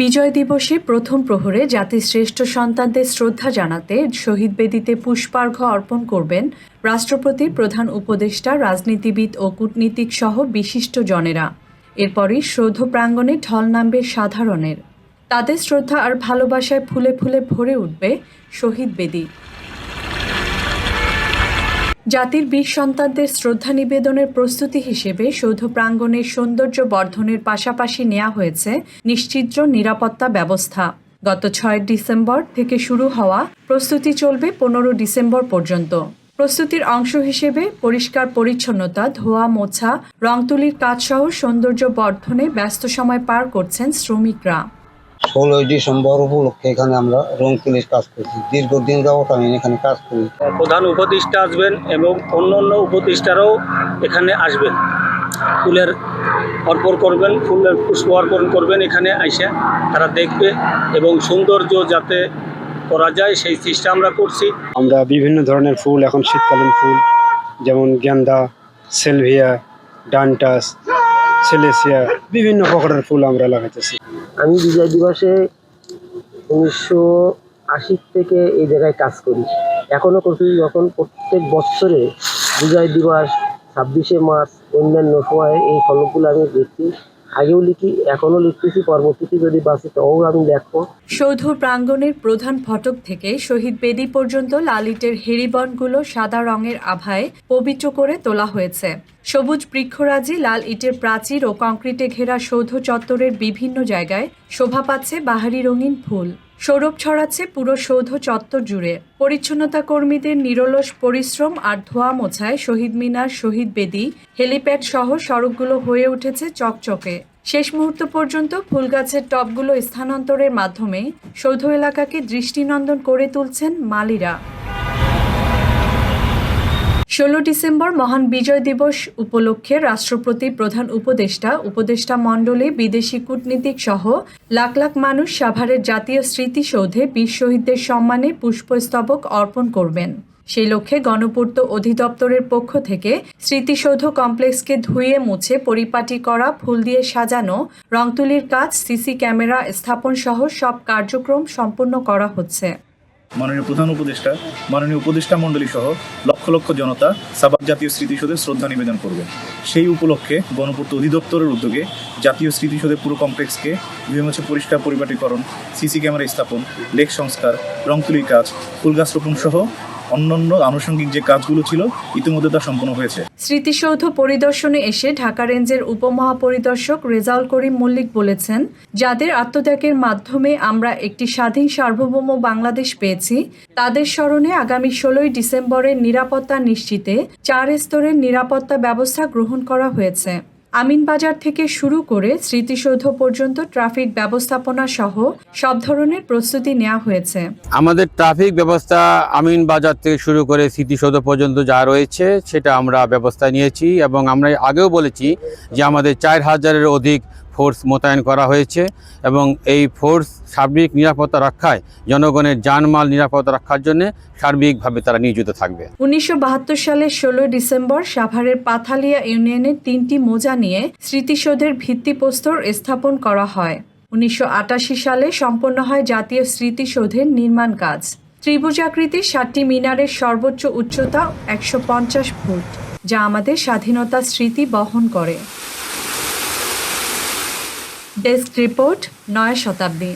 বিজয় দিবসে প্রথম প্রহরে জাতির শ্রেষ্ঠ সন্তানদের শ্রদ্ধা জানাতে শহীদ বেদিতে পুষ্পার্ঘ্য অর্পণ করবেন রাষ্ট্রপতি, প্রধান উপদেষ্টা, রাজনীতিবিদ ও কূটনীতিক সহ বিশিষ্ট জনেরা। এরপরই সৌধ প্রাঙ্গণে ঢল নামবে সাধারণের। তাদের শ্রদ্ধা আর ভালোবাসায় ফুলে ফুলে ভরে উঠবে শহীদ বেদি। জাতির বীর সন্তানদের শ্রদ্ধা নিবেদনের প্রস্তুতি হিসেবে সৌধ প্রাঙ্গণের সৌন্দর্য বর্ধনের পাশাপাশি নেওয়া হয়েছে নিশ্চিদ্র নিরাপত্তা ব্যবস্থা। গত 6 ডিসেম্বর থেকে শুরু হওয়া প্রস্তুতি চলবে 15 ডিসেম্বর পর্যন্ত। প্রস্তুতির অংশ হিসেবে পরিষ্কার পরিচ্ছন্নতা, ধোয়া মোছা, রং তুলির কাজসহ সৌন্দর্য বর্ধনে ব্যস্ত সময় পার করছেন শ্রমিকরা। 16 ডিসেম্বর উপলক্ষে এখানে আমরা রং তুলির কাজ করছি। দীর্ঘদিন যাবত আমি এখানে কাজ করি। প্রধান উপদেষ্টা আসবেন এবং অন্য উপদেষ্টারাও এখানে আসবেন। ফুলের অর্পণ করবেন, ফুলের পুষ্প অর্পণ করবেন। এখানে আইসে তারা দেখবে এবং সৌন্দর্য যাতে করা যায় সেই চেষ্টা আমরা করছি। আমরা বিভিন্ন ধরনের ফুল, এখন শীতকালীন ফুল যেমন গেন্দা, সেলভিয়া, ডান্টাস, সেলেসিয়া, বিভিন্ন প্রকারের ফুল আমরা লাগাইতেছি। আমি বিজয় দিবসে 1980 থেকে এই জায়গায় কাজ করি, এখনও করছি। যখন প্রত্যেক বছরে বিজয় দিবস, 26শে মার্চ, অন্যান্য সময় এই ফলকগুলো আমি দেখি, আগেও লিখি, এখনও লিখতেছি, পরবর্তীতে যদি বাঁচি তও আমি দেখবো। সৌধ প্রাঙ্গণের প্রধান ফটক থেকে শহীদ বেদি পর্যন্ত লাল ইটের হেরিবনগুলো সাদা রঙের আভায় পবিত্র করে তোলা হয়েছে। সবুজ বৃক্ষরাজি, লাল ইটের প্রাচীর ও কংক্রিটে ঘেরা সৌধ চত্বরের বিভিন্ন জায়গায় শোভা পাচ্ছে বাহারি রঙিন ফুল। সৌরভ ছড়াচ্ছে পুরো সৌধ চত্বর জুড়ে। পরিচ্ছন্নতা কর্মীদের নিরলস পরিশ্রম আর ধোয়া মোছায় শহীদ মিনার, শহীদ বেদি, হেলিপ্যাড সহ সড়কগুলো হয়ে উঠেছে চকচকে। শেষ মুহূর্ত পর্যন্ত ফুলগাছের টবগুলো স্থানান্তরের মাধ্যমে সৌধ এলাকাকে দৃষ্টিনন্দন করে তুলছেন মালিরা। 16 ডিসেম্বর মহান বিজয় দিবস উপলক্ষে রাষ্ট্রপতি, প্রধান উপদেষ্টা মণ্ডলী, বিদেশি কূটনীতিক সহ লাখ লাখ মানুষ সাভারের জাতীয় স্মৃতিসৌধে বীর শহীদদের সম্মানে পুষ্পস্তবক অর্পণ করবেন। সেই লক্ষ্যে গণপূর্ত অধিদপ্তরের পক্ষ থেকে স্মৃতিসৌধ কমপ্লেক্সকে ধুয়ে মুছে পরিপাটি করা, ফুল দিয়ে সাজানো, রং তুলির কাজ, সিসি ক্যামেরা স্থাপন সহ সব কার্যক্রম সম্পন্ন করা হচ্ছে। মাননীয় প্রধান উপদেষ্টা, মাননীয় উপদেষ্টা মণ্ডলী সহ লক্ষ লক্ষ জনতা সাভার জাতীয় স্মৃতিসৌধে শ্রদ্ধা নিবেদন করবে। সেই উপলক্ষে গণপূর্ত অধিদপ্তরের উদ্যোগে জাতীয় স্মৃতিসৌধের পুরো কমপ্লেক্সকে ধুয়ে মুছে পরিষ্কার পরিপাটিকরণ, সিসি ক্যামেরা স্থাপন, লেক সংস্কার, রং তুলির কাজ, ফুল গাছ রোপণ সহ অন্যান্য আনুষঙ্গিক যে কাজগুলো ছিল ইতিমধ্যে তা সম্পন্ন হয়েছে। স্মৃতিসৌধ পরিদর্শনে এসে ঢাকা রেঞ্জের উপমহাপরিদর্শক রেজাউল করিম মল্লিক বলেছেন, যাদের আত্মত্যাগের মাধ্যমে আমরা একটি স্বাধীন সার্বভৌম বাংলাদেশ পেয়েছি, তাদের স্মরণে আগামী 16 ডিসেম্বরের নিরাপত্তা নিশ্চিতে 4 স্তরের নিরাপত্তা ব্যবস্থা গ্রহণ করা হয়েছে। আমিনবাজার থেকে শুরু করে স্মৃতিসৌধ পর্যন্ত ট্রাফিক ব্যবস্থাপনা সহ সব ধরনের প্রস্তুতি নেওয়া হয়েছে। আমাদের ট্রাফিক ব্যবস্থা আমিনবাজার থেকে শুরু করে স্মৃতিসৌধ পর্যন্ত যা রয়েছে সেটা আমরা ব্যবস্থা নিয়েছি এবং আমরা আগেও বলেছি যে আমাদের 4000-এর অধিক ফোর্স মোতায়েন করা হয়েছে এবং এই ফোর্স সার্বিক নিরাপত্তা রক্ষায়, জনগণের জানমাল নিরাপত্তা রক্ষার জন্য সার্বিকভাবে তারা নিয়োজিত থাকবে। 1972 সালের 16 ডিসেম্বর সাভারের পাথালিয়া ইউনিয়নের 3টি মৌজা নিয়ে স্মৃতিসৌধের ভিত্তিপ্রস্তর স্থাপন করা হয়। 1988 সালে সম্পন্ন হয় জাতীয় স্মৃতিসৌধের নির্মাণ কাজ। ত্রিভুজাকৃতির 7টি মিনারের সর্বোচ্চ উচ্চতা 150 ফুট, যা আমাদের স্বাধীনতার স্মৃতি বহন করে। ডেস্ক রিপোর্ট, নয়া শতাব্দী।